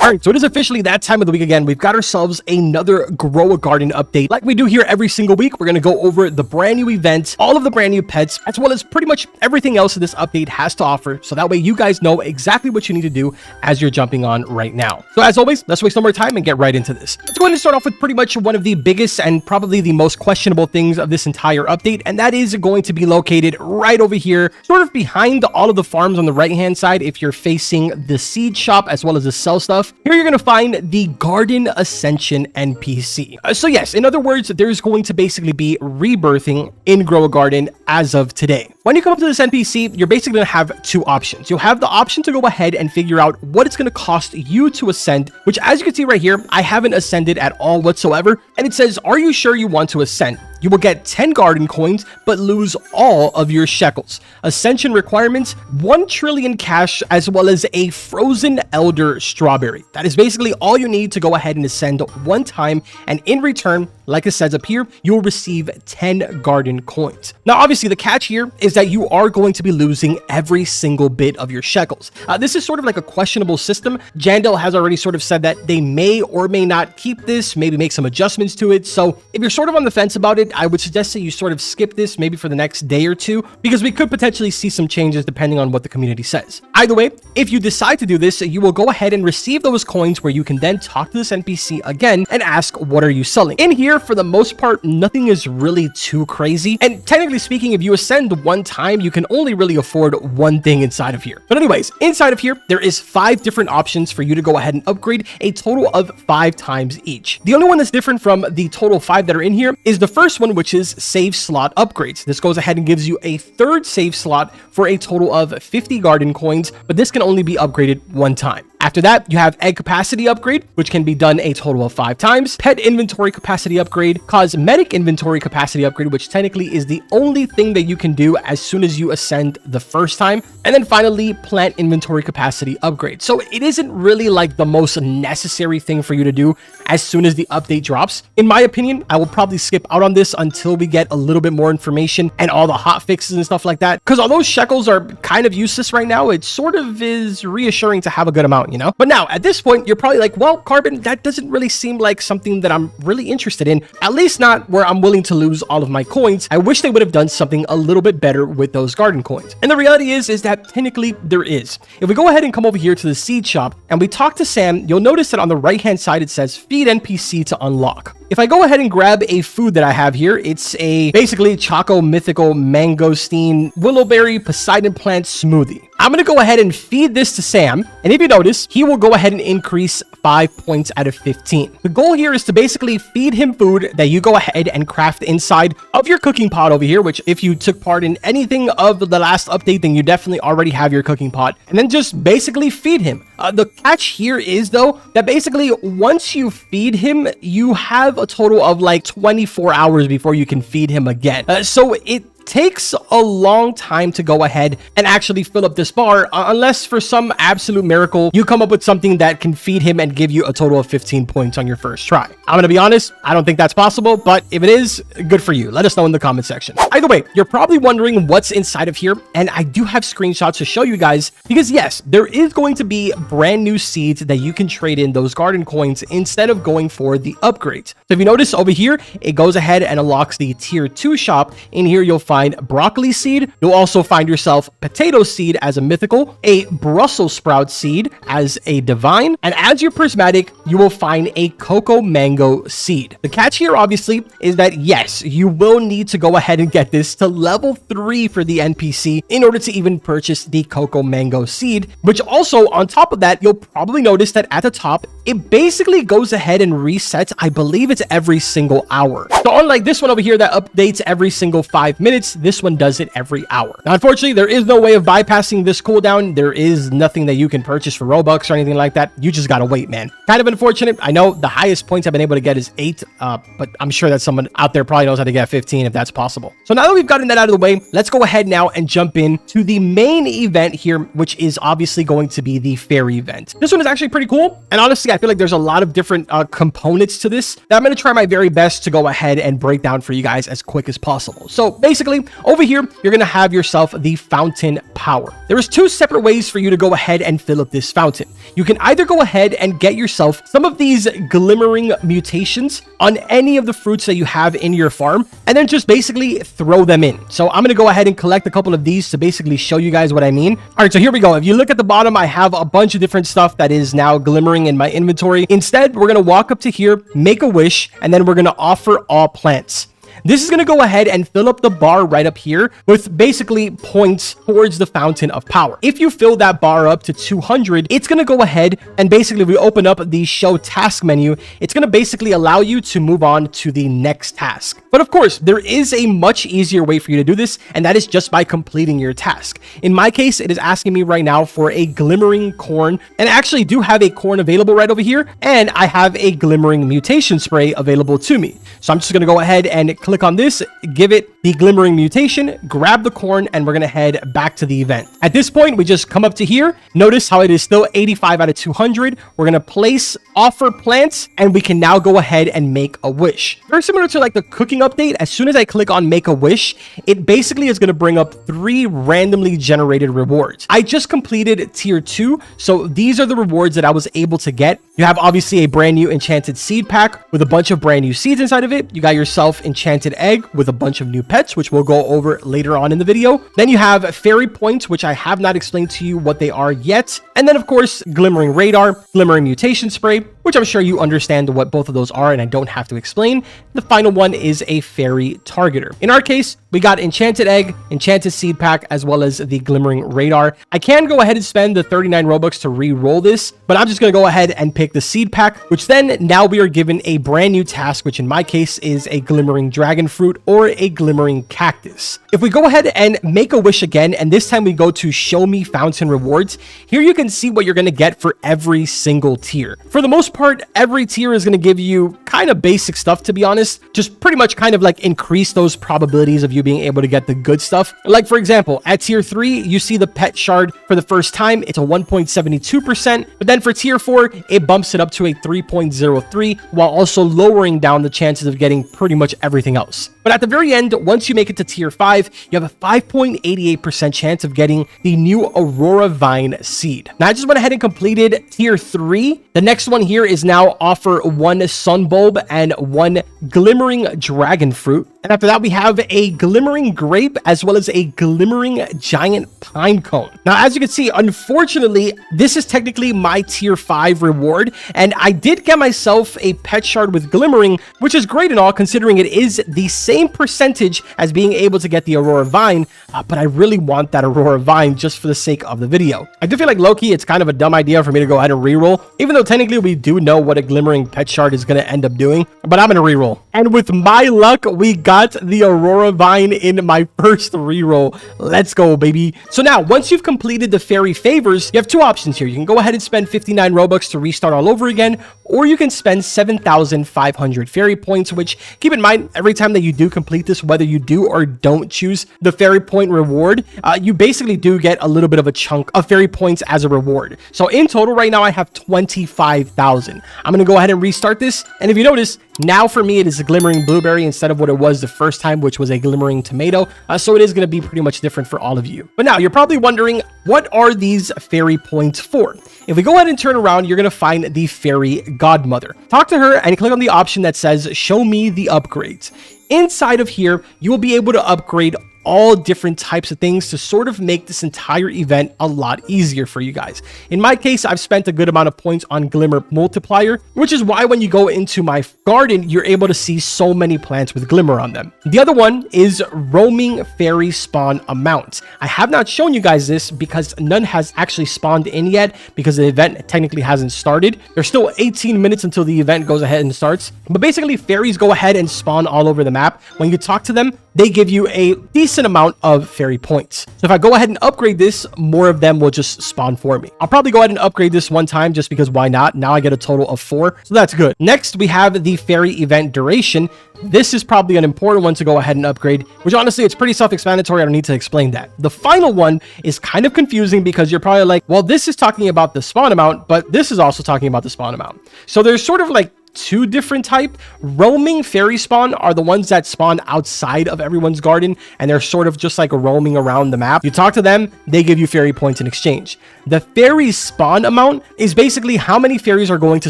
All right, so it is officially that time of the week again. We've got ourselves another Grow a Garden update. Like we do here every single week, we're going to go over the brand new event, all of the brand new pets, as well as pretty much everything else that this update has to offer. So that way you guys know exactly what you need to do as you're jumping on right now. So as always, let's waste no more time and get right into this. Let's go ahead and start off with pretty much one of the biggest and probably the most questionable things of this entire update. And that is going to be located right over here, sort of behind all of the farms on the right-hand side. If you're facing the seed shop as well as the sell stuff, here you're going to find the Garden Ascension NPC. So yes, in other words, there's going to basically be rebirthing in Grow a Garden as of today. When you come up to this NPC, you're basically going to have two options. You'll have the option to go ahead and figure out what it's going to cost you to ascend, which as you can see right here, I haven't ascended at all whatsoever. And it says, are you sure you want to ascend? You will get 10 garden coins, but lose all of your shekels. Ascension requirements, 1 trillion cash, as well as a frozen elder strawberry. That is basically all you need to go ahead and ascend one time. And in return, like it says up here, you'll receive 10 garden coins. Now, obviously, the catch here is that you are going to be losing every single bit of your shekels. This is sort of like a questionable system. Jandel has already sort of said that they may or may not keep this, maybe make some adjustments to it. So if you're sort of on the fence about it, I would suggest that you sort of skip this maybe for the next day or two, because we could potentially see some changes depending on what the community says. Either way, if you decide to do this, you will go ahead and receive those coins where you can then talk to this NPC again and ask, what are you selling? In here, for the most part, nothing is really too crazy. And technically speaking, if you ascend one time, you can only really afford one thing inside of here. But anyways, inside of here, there is 5 different options for you to go ahead and upgrade, a total of 5 times each. The only one that's different from the total 5 that are in here is the first one, which is save slot upgrades. This goes ahead and gives you a 3rd save slot for a total of 50 garden coins, but this can only be upgraded one time. After that, you have egg capacity upgrade, which can be done a total of 5 times, pet inventory capacity upgrade, cosmetic inventory capacity upgrade, which technically is the only thing that you can do as soon as you ascend the first time, and then finally, plant inventory capacity upgrade. So it isn't really like the most necessary thing for you to do as soon as the update drops. In my opinion, I will probably skip out on this until we get a little bit more information and all the hot fixes and stuff like that, because although shekels are kind of useless right now, it sort of is reassuring to have a good amount, you know? But now at this point, you're probably like, well, Carbon, that doesn't really seem like something that I'm really interested in, at least not where I'm willing to lose all of my coins. I wish they would have done something a little bit better with those garden coins. And the reality is that technically there is. If we go ahead and come over here to the seed shop and we talk to Sam, you'll notice that on the right hand side it says feed NPC to unlock. If I go ahead and grab a food that I have here, it's a basically Choco Mythical Mangosteen Willowberry Poseidon Plant Smoothie. I'm going to go ahead and feed this to Sam, and if you notice, he will go ahead and increase 5 points out of 15. The goal here is to basically feed him food that you go ahead and craft inside of your cooking pot over here, which if you took part in anything of the last update, then you definitely already have your cooking pot, and then just basically feed him. The catch here is, though, that basically once you feed him, you have a total of like 24 hours before you can feed him again. So it takes a long time to go ahead and actually fill up this bar, unless for some absolute miracle you come up with something that can feed him and give you a total of 15 points on your first try. I'm gonna be honest, I don't think that's possible, but if it is, good for you. Let us know in the comment section. Either way, you're probably wondering what's inside of here, and I do have screenshots to show you guys, because yes, there is going to be brand new seeds that you can trade in those garden coins instead of going for the upgrades. So if you notice over here, it goes ahead and unlocks the tier 2 shop. In here, you'll find broccoli seed. You'll also find yourself potato seed as a mythical, a Brussels sprout seed as a divine, and as your prismatic, you will find a cocoa mango seed. The catch here obviously is that yes, you will need to go ahead and get this to level 3 for the NPC in order to even purchase the cocoa mango seed, which also on top of that, you'll probably notice that at the top, it basically goes ahead and resets. I believe it's every single hour. So unlike this one over here that updates every single 5 minutes, this one does it every hour. Now, unfortunately, there is no way of bypassing this cooldown. There is nothing that you can purchase for Robux or anything like that. You just gotta wait, man. Kind of unfortunate. I know the highest points I've been able to get is 8, but I'm sure that someone out there probably knows how to get 15 if that's possible. So now that we've gotten that out of the way, let's go ahead now and jump in to the main event here, which is obviously going to be the fairy event. This one is actually pretty cool, and honestly, I feel like there's a lot of different components to this that I'm going to try my very best to go ahead and break down for you guys as quick as possible. So basically, over here, you're going to have yourself the fountain power. There's two separate ways for you to go ahead and fill up this fountain. You can either go ahead and get yourself some of these glimmering mutations on any of the fruits that you have in your farm, and then just basically throw them in. So I'm going to go ahead and collect a couple of these to basically show you guys what I mean. All right, so here we go. If you look at the bottom, I have a bunch of different stuff that is now glimmering in my inventory. Instead, we're going to walk up to here, make a wish, and then we're going to offer all plants. This is going to go ahead and fill up the bar right up here with basically points towards the fountain of power. If you fill that bar up to 200, it's going to go ahead and basically we open up the show task menu. It's going to basically allow you to move on to the next task. But of course, there is a much easier way for you to do this, and that is just by completing your task. In my case, it is asking me right now for a glimmering corn, and I actually do have a corn available right over here, and I have a glimmering mutation spray available to me. So I'm just going to go ahead and click on this, give it the glimmering mutation, grab the corn, and we're going to head back to the event. At this point, we just come up to here. Notice how it is still 85 out of 200. We're going to place offer plants, and we can now go ahead and make a wish. Very similar to like the cooking update. As soon as I click on make a wish, it basically is going to bring up 3 randomly generated rewards. I just completed tier 2, so these are the rewards that I was able to get. You have obviously a brand new enchanted seed pack with a bunch of brand new seeds inside of it. You got yourself enchanted egg with a bunch of new pets, which we'll go over later on in the video. Then you have fairy points, which I have not explained to you what they are yet. And then of course, glimmering radar, glimmering mutation spray, which I'm sure you understand what both of those are and I don't have to explain. The final one is a fairy targeter. In our case, we got enchanted egg, enchanted seed pack, as well as the glimmering radar. I can go ahead and spend the 39 Robux to re-roll this, but I'm just going to go ahead and pick the seed pack, which then now we are given a brand new task, which in my case is a glimmering dragon fruit or a glimmering cactus. If we go ahead and make a wish again, and this time we go to show me fountain rewards, here you can see what you're going to get for every single tier. For the most part, every tier is going to give you kind of basic stuff, to be honest. Just pretty much kind of like increase those probabilities of you being able to get the good stuff. Like for example, at tier 3, you see the pet shard for the first time. It's a 1.72%, but then for tier 4, it bumps it up to a 3.03 while also lowering down the chances of getting pretty much everything else. But at the very end, once you make it to tier 5, you have a 5.88% chance of getting the new Aurora Vine seed. Now I just went ahead and completed tier 3. The next one here is now offer 1 sun bulb and 1 glimmering dragon fruit. And after that, we have a glimmering grape as well as a glimmering giant pine cone. Now, as you can see, unfortunately, this is technically my tier 5 reward. And I did get myself a pet shard with glimmering, which is great and all, considering it is the same percentage as being able to get the Aurora Vine. But I really want that Aurora Vine just for the sake of the video. I do feel like low-key, it's kind of a dumb idea for me to go ahead and reroll, even though technically we do know what a glimmering pet shard is going to end up doing, but I'm going to reroll. And with my luck, we got the Aurora Vine in my first reroll. Let's go, baby. So now, once you've completed the fairy favors, you have 2 options here. You can go ahead and spend 59 Robux to restart all over again, or you can spend 7,500 fairy points, which, keep in mind, every time that you do complete this, whether you do or don't choose the fairy point reward, you basically do get a little bit of a chunk of fairy points as a reward. So in total right now, I have 25,000. I'm going to go ahead and restart this. And if you notice, now for me, it is a glimmering blueberry instead of what it was the first time, which was a glimmering tomato. So it is going to be pretty much different for all of you. But now you're probably wondering, what are these fairy points for? If we go ahead and turn around, you're going to find the fairy godmother. Talk to her and click on the option that says, show me the upgrades. Inside of here, you will be able to upgrade all different types of things to sort of make this entire event a lot easier for you guys. In my case, I've spent a good amount of points on Glimmer Multiplier, which is why when you go into my garden, you're able to see so many plants with Glimmer on them. The other one is Roaming Fairy Spawn Amount. I have not shown you guys this because none has actually spawned in yet because the event technically hasn't started. There's still 18 minutes until the event goes ahead and starts. But basically, fairies go ahead and spawn all over the map. When you talk to them, they give you a decent amount of fairy points. So if I go ahead and upgrade this, more of them will just spawn for me. I'll probably go ahead and upgrade this one time just because why not? Now I get a total of 4, so that's good. Next, we have the fairy event duration. This is probably an important one to go ahead and upgrade, which honestly, it's pretty self-explanatory. I don't need to explain that. The final one is kind of confusing because you're probably like, well, this is talking about the spawn amount, but this is also talking about the spawn amount. So there's sort of like 2 different type. Roaming fairy spawn are the ones that spawn outside of everyone's garden, and they're sort of just like roaming around the map. You talk to them, they give you fairy points in exchange. The fairy spawn amount is basically how many fairies are going to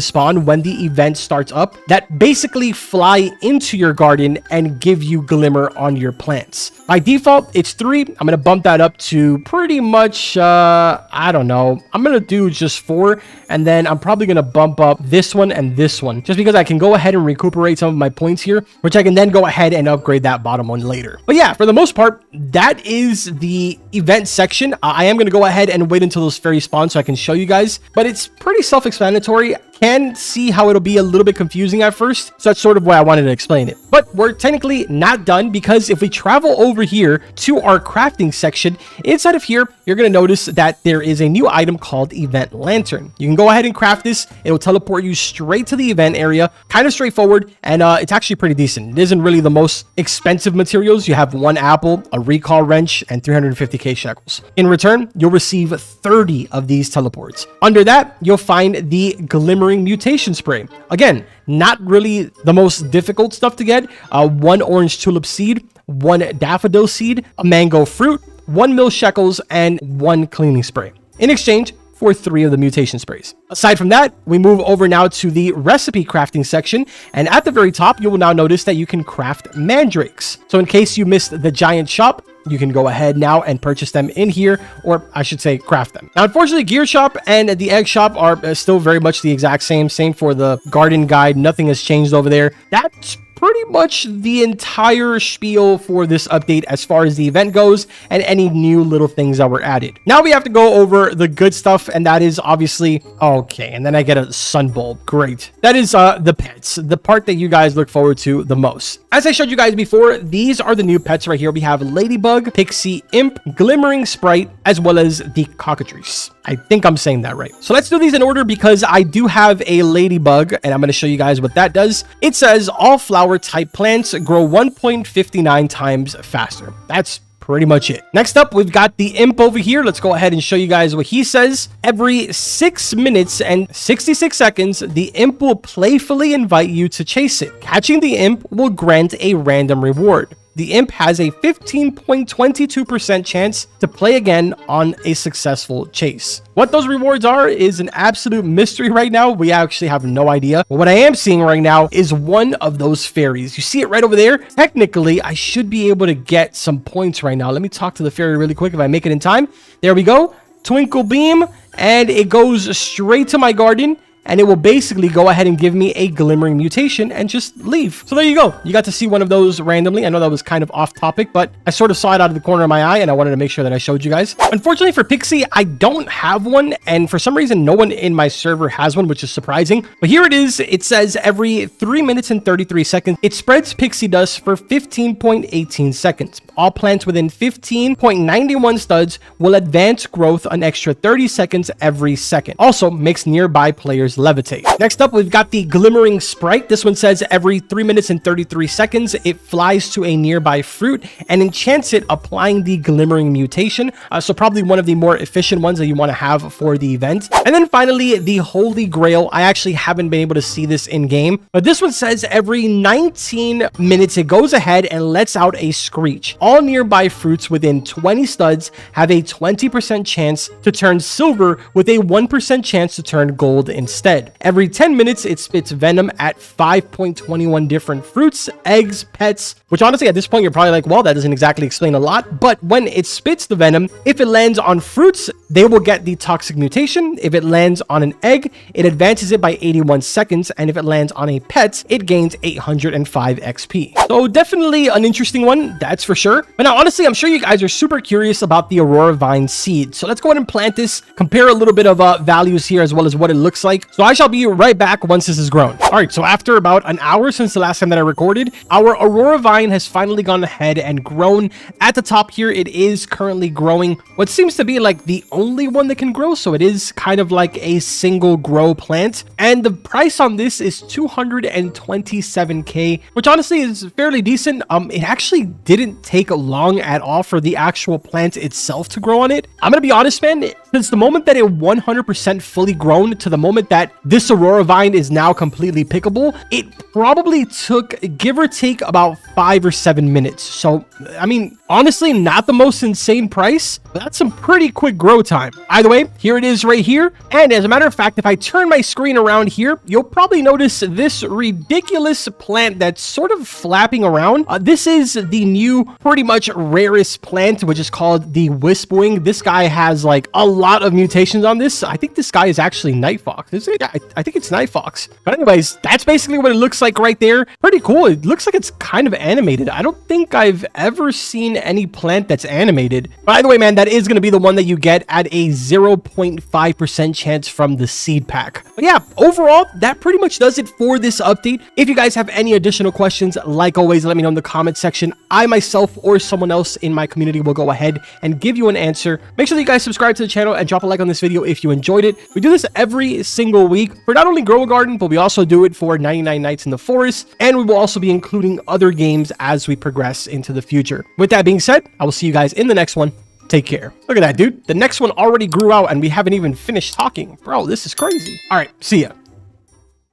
spawn when the event starts up that basically fly into your garden and give you glimmer on your plants. By default, it's 3. I'm going to bump that up to pretty much, I don't know. I'm going to do just 4, and then I'm probably going to bump up this one and this one, just because I can go ahead and recuperate some of my points here, which I can then go ahead and upgrade that bottom one later. But yeah, for the most part, that is the event section. I am going to go ahead and wait until those fairies spawn so I can show you guys, but it's pretty self-explanatory. Can see how it'll be a little bit confusing at first, so that's sort of why I wanted to explain it. But we're technically not done, because if we travel over here to our crafting section, inside of here, you're going to notice that there is a new item called Event Lantern. You can go ahead and craft this. It will teleport you straight to the event area. Kind of straightforward, and it's actually pretty decent. It isn't really the most expensive materials. You have 1 apple, a recall wrench, and 350k shekels. In return, you'll receive 30 of these teleports. Under that, you'll find the Glimmering Mutation Spray. Again, not really the most difficult stuff to get. 1 orange tulip seed, 1 daffodil seed, a mango fruit, 1 mil shekels, and 1 cleaning spray. In exchange for 3 of the mutation sprays. Aside from that, we move over now to the recipe crafting section, and at the very top, you will now notice that you can craft mandrakes. So in case you missed the giant shop, you can go ahead now and purchase them in here, or I should say craft them. Now, unfortunately, gear shop and the egg shop are still very much the exact same. Same for the garden guide. Nothing has changed over there. That's pretty much the entire spiel for this update as far as the event goes and any new little things that were added. Now we have to go over the good stuff, and that is obviously, okay, and then I get a sun bulb. Great. That is the pets, the part that you guys look forward to the most. As I showed you guys before, these are the new pets right here. We have Ladybug, Pixie, Imp, Glimmering Sprite, as well as the Cockatrice. I think I'm saying that right. So let's do these in order, because I do have a Ladybug, and I'm going to show you guys what that does. It says all flower type plants grow 1.59 times faster. That's pretty much it. Next up, we've got the Imp over here. Let's go ahead and show you guys what he says. Every 6 minutes and 66 seconds, the Imp will playfully invite you to chase it. Catching the Imp will grant a random reward. The Imp has a 15.22% chance to play again on a successful chase. What those rewards are is an absolute mystery right now. We actually have no idea. But what I am seeing right now is one of those fairies. You see it right over there? Technically, I should be able to get some points right now. Let me talk to the fairy really quick if I make it in time. There we go. Twinkle beam, and it goes straight to my garden. And it will basically go ahead and give me a glimmering mutation and just leave. So there you go. You got to see one of those randomly. I know that was kind of off topic, but I sort of saw it out of the corner of my eye, and I wanted to make sure that I showed you guys. Unfortunately for Pixie, I don't have one, and for some reason, no one in my server has one, which is surprising. But here it is. It says every 3 minutes and 33 seconds, it spreads pixie dust for 15.18 seconds. All plants within 15.91 studs will advance growth an extra 30 seconds every second. Also makes nearby players levitate. Next up, we've got the Glimmering Sprite. This one says every 3 minutes and 33 seconds, it flies to a nearby fruit and enchants it, applying the Glimmering Mutation. So probably one of the more efficient ones that you want to have for the event. And then finally, the Holy Grail. I actually haven't been able to see this in game, but this one says every 19 minutes, it goes ahead and lets out a screech. All nearby fruits within 20 studs have a 20% chance to turn silver with a 1% chance to turn gold instead. Every 10 minutes, it spits venom at 5.21 different fruits, eggs, pets, which honestly at this point you're probably like, well, that doesn't exactly explain a lot. But when it spits the venom, if it lands on fruits, they will get the toxic mutation. If it lands on an egg, it advances it by 81 seconds. And if it lands on a pet, it gains 805 XP. So definitely an interesting one, that's for sure. But now honestly, I'm sure you guys are super curious about the Aurora Vine seed. So let's go ahead and plant this, compare a little bit of values here as well as what it looks like. So I shall be right back once this is grown. All right, so after about an hour since the last time that I recorded, our Aurora Vine has finally gone ahead and grown. At the top here, it is currently growing what seems to be like the only one that can grow. So it is kind of like a single grow plant. And the price on this is 227K, which honestly is fairly decent. It actually didn't take long at all for the actual plant itself to grow on it. I'm gonna be honest, man, since the moment that it 100% fully grown to the moment that this Aurora Vine is now completely pickable, it probably took, give or take, about 5 or 7 minutes. So, I mean, honestly, not the most insane price, but that's some pretty quick grow time. Either way, here it is right here. And as a matter of fact, if I turn my screen around here, you'll probably notice this ridiculous plant that's sort of flapping around. This is the new, pretty much rarest plant, which is called the Wispwing. This guy has like a lot of mutations on this. I think this guy is actually Night Fox. Is it? I think it's Night Fox. But anyways, that's basically what it looks like right there. Pretty cool. It looks like it's kind of animated. I don't think I've ever seen any plant that's animated. By the way, man, that is going to be the one that you get at a 0.5% chance from the seed pack. But yeah, overall, that pretty much does it for this update. If you guys have any additional questions, like always, let me know in the comment section. I myself or someone else in my community will go ahead and give you an answer. Make sure that you guys subscribe to the channel and drop a like on this video if you enjoyed it. We do this every single week for not only Grow a Garden, but we also do it for 99 Nights in the Forest, and we will also be including other games as we progress into the future. With that being said, I will see you guys in the next one. Take care. Look at that, dude. The next one already grew out and we haven't even finished talking. Bro, this is crazy. All right, see ya.